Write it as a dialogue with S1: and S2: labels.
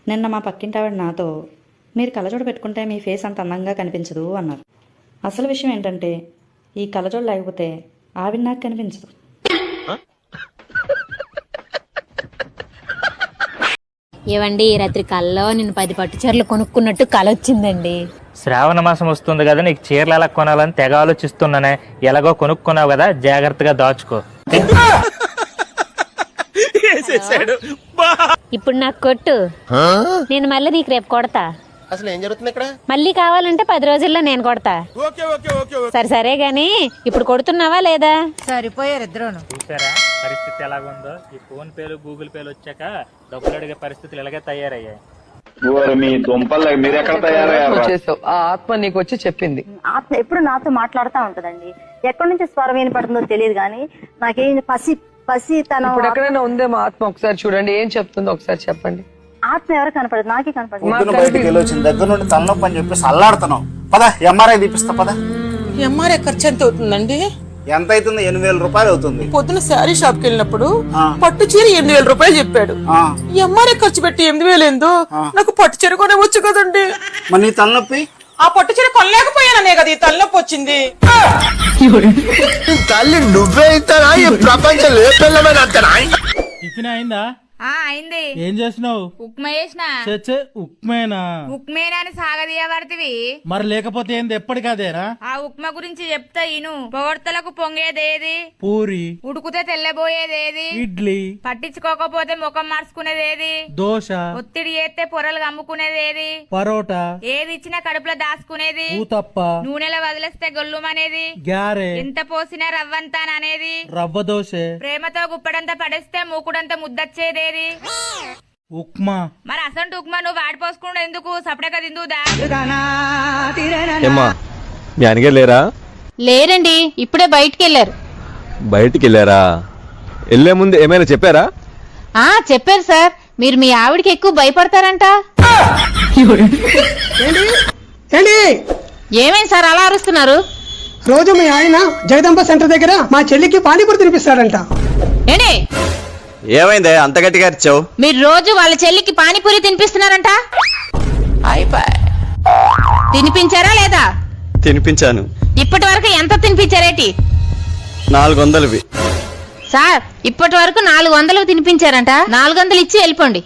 S1: నిన్న మా పక్కింటి ఆవిడ నాతో మీరు కళ్ళజోడు పెట్టుకుంటే మీ ఫేస్ అంత అందంగా కనిపించదు అన్నారు. అసలు విషయం ఏంటంటే ఈ కళ్ళజోడు లేకపోతే ఆవిడ నాకు కనిపించదు.
S2: ఏవండి రాత్రి కల్లో నేను 10 పట్టు చీరలు కొనుక్కున్నట్టు కల వచ్చిందండి.
S3: శ్రావణ మాసం వస్తుంది కదా, నీకు చీరలు ఎలా కొనాలని తెగ ఆలోచిస్తున్నానే. ఎలాగో కొనుక్కున్నావు కదా, జాగ్రత్తగా దాచుకో.
S2: ఇప్పుడు నాకు కొట్టు, నేను మళ్ళీ నీకు రేపు కొడతా.
S4: అసలు ఏం జరుగుతుంది ఇక్కడ?
S2: మళ్ళీ కావాలంటే 10 రోజుల్లో నేను కొడతా. సరే సరే గాని ఇప్పుడు కొడుతున్నావా లేదా?
S5: సరిపోయారు ఇద్దరును.
S3: చూసారా పరిస్థితి ఎలాగుందో? ఈ ఫోన్ పేలు గూగుల్ పేలు వచ్చాక డబ్బులు అడిగే పరిస్థితులు ఇలాగే తయారయ్యాయి.
S6: మీ దుంపలు మీరు ఎక్కడ తయారయ్యారు?
S7: ఆ ఆత్మ నీకు వచ్చి చెప్పింది.
S8: ఆత్మ ఎప్పుడు నాతో మాట్లాడుతూ ఉంటదండి. ఎక్కడి నుంచి స్వరం వినపడుతుందో తెలియదు కానీ నాకేం పసి తన
S7: ఇప్పుడు ఎక్కడైనా ఉందేమో ఆత్మ, ఒకసారి చూడండి ఏం చెప్తుందో ఒకసారి చెప్పండి.
S8: ఆత్మ ఎవరు కనపడదు, నాకే కనపడదు.
S4: బయటకు వెళ్ళి వచ్చిన దగ్గర నుండి తలనొప్పి అని చెప్పేసి అల్లాడుతున్నావు. పద ఎంఆర్ఐ తీపిస్తా పద.
S5: ఎంఆర్ఐ ఖర్చు ఎంత అవుతుందండి?
S4: ఎంత అవుతుంది? 8,000 రూపాయలు అవుతుంది.
S5: పొద్దున శారీ షాప్ కి వెళ్ళినప్పుడు పట్టు చీర 8,000 రూపాయలు చెప్పాడు. ఎంఆర్ఐ ఖర్చు పెట్టి 8,000 ఏందో? నాకు పట్టు చీర కొనే వచ్చు కదండి.
S4: మరి నీ తలనొప్పి?
S5: ఆ పట్టు చీర కొనలేకపోయాననే కదా ఈ తలనొప్పి వచ్చింది.
S4: తల్లి నువ్వే ఇస్తానా? ఈ ప్రపంచం లేపెళ్ళమని అంతనా?
S9: టిఫిన్ అయిందా?
S10: అయింది.
S9: ఏం చేసినావు?
S10: ఉప్మా చేసిన.
S9: ఉప్మేనా?
S10: ఉప్మేనా అని సాగదీయబడితివి.
S9: మరి లేకపోతే ఏంది ఎప్పటికదేనా?
S10: ఆ ఉప్మా గురించి చెప్తా ఇను. పొగడ్తలకు పొంగేదేది?
S9: పూరి.
S10: ఉడుకుతే తెల్లబోయేదేది?
S9: ఇడ్లీ.
S10: పట్టించుకోకపోతే ముఖం మార్చుకునేదేది?
S9: దోశ.
S10: ఒత్తిడి చేస్తే పొరలు కమ్ముకునేదేది?
S9: పరోటా.
S10: ఏది ఇచ్చినా కడుపులో దాచుకునేది?
S9: ఊతప్ప.
S10: నూనెలో వదిలేస్తే గొల్లుమనేది?
S9: గారె.
S10: ఎంత పోసినా రవ్వంతాననేది?
S9: రవ్వ దోశ.
S10: ప్రేమతో గుప్పడంతా పడేస్తే మూకుడంతా ముద్దచ్చేదేది?
S9: ఉప్మా.
S10: మరి అసంటు ఉప్మా నువ్వు వాడిపోసుకుండా ఎందుకు? సపడక తిందుదా?
S11: మీ అనగారు లేరా?
S2: లేరండి, ఇప్పుడే బయటికి వెళ్ళారు.
S11: బయటికి వెళ్ళారా? వెళ్లే ముందు ఏమైనా చెప్పారా?
S2: చెప్పారు సార్, మీరు మీ ఆవిడికి ఎక్కువ భయపడతారంట. ఏమైంది సార్ అలా అరుస్తున్నారు?
S12: రోజు మీ ఆయన జగదంబ సెంటర్ దగ్గర మా చెల్లికి పానీపూరి తినిపిస్తాడంట.
S2: ఏంటి?
S11: ఏమైందే అంత గట్టిగా అరిచావు?
S2: మీరు రోజు వాళ్ళ చెల్లికి పానీపూరి తినిపిస్తున్నారంట. తినిపించారా లేదా?
S11: తినిపించాను.
S2: ఇప్పటి వరకు ఎంత తినిపించారేటి?
S11: 400.
S2: సార్ ఇప్పటి వరకు 400 తినిపించారంట. 400 ఇచ్చి వెళ్ళిపోండి.